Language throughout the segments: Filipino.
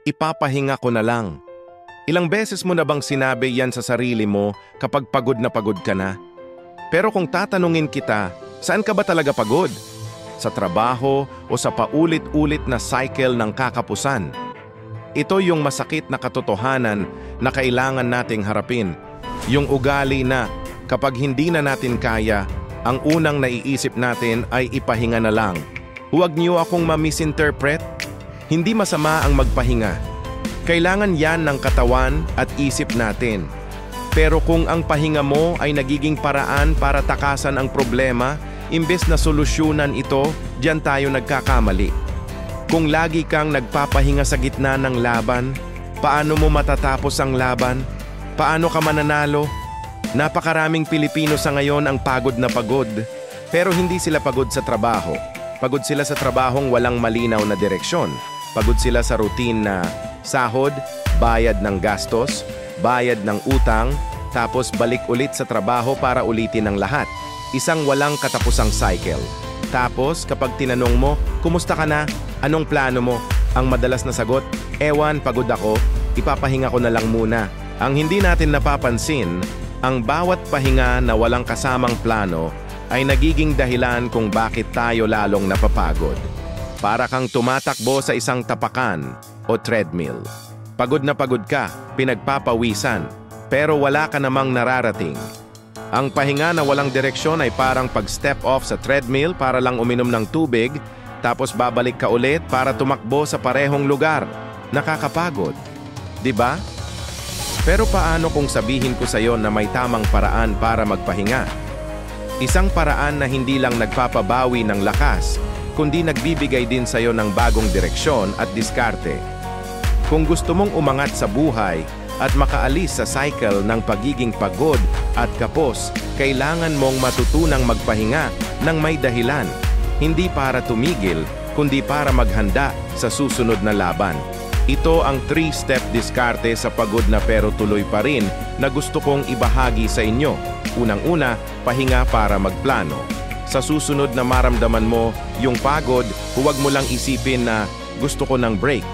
Ipapahinga ko na lang. Ilang beses mo na bang sinabi yan sa sarili mo kapag pagod na pagod ka na? Pero kung tatanungin kita, saan ka ba talaga pagod? Sa trabaho o sa paulit-ulit na cycle ng kakapusan? Ito yung masakit na katotohanan na kailangan nating harapin. Yung ugali na kapag hindi na natin kaya, ang unang naiisip natin ay ipahinga na lang. Huwag niyo akong ma-misinterpret. Hindi masama ang magpahinga. Kailangan yan ng katawan at isip natin. Pero kung ang pahinga mo ay nagiging paraan para takasan ang problema, imbes na solusyonan ito, diyan tayo nagkakamali. Kung lagi kang nagpapahinga sa gitna ng laban, paano mo matatapos ang laban? Paano ka mananalo? Napakaraming Pilipino sa ngayon ang pagod na pagod. Pero hindi sila pagod sa trabaho. Pagod sila sa trabahong walang malinaw na direksyon. Pagod sila sa routine na sahod, bayad ng gastos, bayad ng utang, tapos balik ulit sa trabaho para ulitin ang lahat. Isang walang katapusang cycle. Tapos kapag tinanong mo, kumusta ka na? Anong plano mo? Ang madalas na sagot, ewan, pagod ako, ipapahinga ko na lang muna. Ang hindi natin napapansin, ang bawat pahinga na walang kasamang plano ay nagiging dahilan kung bakit tayo lalong napapagod. Para kang tumatakbo sa isang tapakan o treadmill. Pagod na pagod ka, pinagpapawisan, pero wala ka namang nararating. Ang pahinga na walang direksyon ay parang pag-step off sa treadmill para lang uminom ng tubig, tapos babalik ka ulit para tumakbo sa parehong lugar. Nakakapagod, di ba? Pero paano kung sabihin ko sa iyo na may tamang paraan para magpahinga? Isang paraan na hindi lang nagpapabawi ng lakas, kundi nagbibigay din sa iyo ng bagong direksyon at diskarte. Kung gusto mong umangat sa buhay at makaalis sa cycle ng pagiging pagod at kapos, kailangan mong matutunang magpahinga ng may dahilan. Hindi para tumigil, kundi para maghanda sa susunod na laban. Ito ang 3-step diskarte sa pagod na pero tuloy pa rin na gusto kong ibahagi sa inyo. Unang-una, pahinga para magplano. Sa susunod na maramdaman mo yung pagod, huwag mo lang isipin na gusto ko ng break.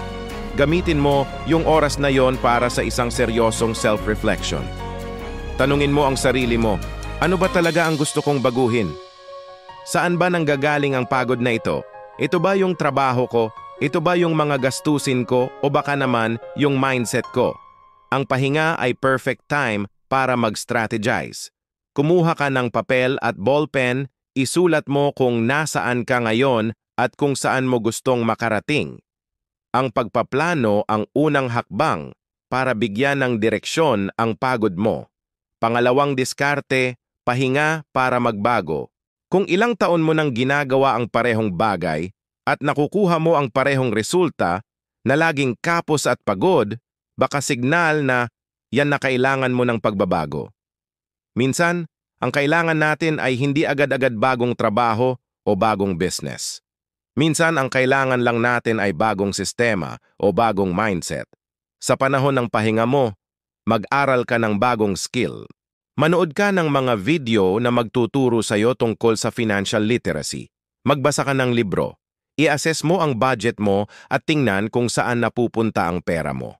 Gamitin mo yung oras na yon para sa isang seryosong self-reflection. Tanungin mo ang sarili mo, ano ba talaga ang gusto kong baguhin? Saan ba nanggagaling ang pagod na ito? Ito ba yung trabaho ko? Ito ba yung mga gastusin ko o baka naman yung mindset ko? Ang pahinga ay perfect time para mag-strategize. Kumuha ka ng papel at ballpen, isulat mo kung nasaan ka ngayon at kung saan mo gustong makarating. Ang pagpaplano ang unang hakbang para bigyan ng direksyon ang pagod mo. Pangalawang diskarte, pahinga para magbago. Kung ilang taon mo nang ginagawa ang parehong bagay, at nakukuha mo ang parehong resulta na laging kapos at pagod, baka signal na yan na kailangan mo ng pagbabago. Minsan, ang kailangan natin ay hindi agad-agad bagong trabaho o bagong business. Minsan, ang kailangan lang natin ay bagong sistema o bagong mindset. Sa panahon ng pahinga mo, mag-aral ka ng bagong skill. Manood ka ng mga video na magtuturo sa iyo tungkol sa financial literacy. Magbasa ka ng libro. I-assess mo ang budget mo at tingnan kung saan napupunta ang pera mo.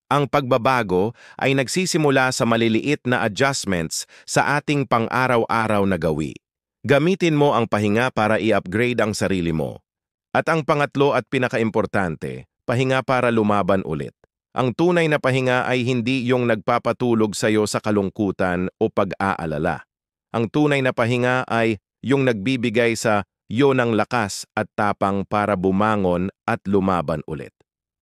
Ang pagbabago ay nagsisimula sa maliliit na adjustments sa ating pang-araw-araw na gawi. Gamitin mo ang pahinga para i-upgrade ang sarili mo. At ang pangatlo at pinakaimportante, pahinga para lumaban ulit. Ang tunay na pahinga ay hindi yung nagpapatulog sa iyo sa kalungkutan o pag-aalala. Ang tunay na pahinga ay yung nagbibigay sa iyo ng lakas at tapang para bumangon at lumaban ulit.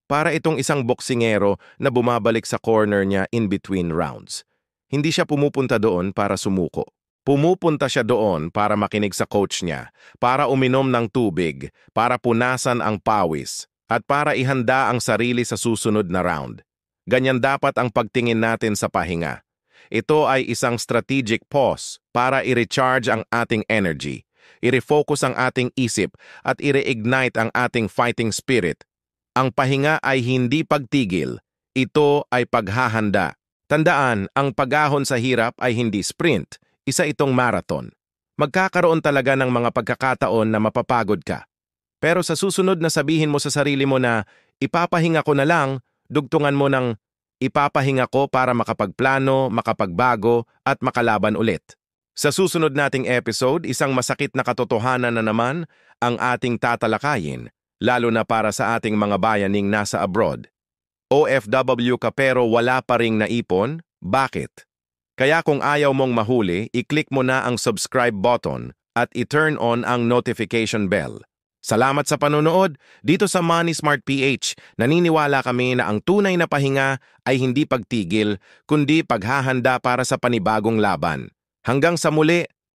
Para itong isang boksingero na bumabalik sa corner niya in between rounds. Hindi siya pumupunta doon para sumuko. Pumupunta siya doon para makinig sa coach niya, para uminom ng tubig, para punasan ang pawis, at para ihanda ang sarili sa susunod na round. Ganyan dapat ang pagtingin natin sa pahinga. Ito ay isang strategic pause para i-recharge ang ating energy, i-refocus ang ating isip at i-reignite ang ating fighting spirit. Ang pahinga ay hindi pagtigil, ito ay paghahanda. Tandaan, ang pag-ahon sa hirap ay hindi sprint, isa itong marathon. Magkakaroon talaga ng mga pagkakataon na mapapagod ka. Pero sa susunod na sabihin mo sa sarili mo na ipapahinga ko na lang, dugtungan mo ng ipapahinga ko para makapagplano, makapagbago at makalaban ulit. Sa susunod nating episode, isang masakit na katotohanan na naman ang ating tatalakayin, lalo na para sa ating mga bayaning nasa abroad. OFW ka pero wala pa ring naipon? Bakit? Kaya kung ayaw mong mahuli, i-click mo na ang subscribe button at i-turn on ang notification bell. Salamat sa panonood. Dito sa Money Smart PH, naniniwala kami na ang tunay na pahinga ay hindi pagtigil, kundi paghahanda para sa panibagong laban. Hanggang sa muli,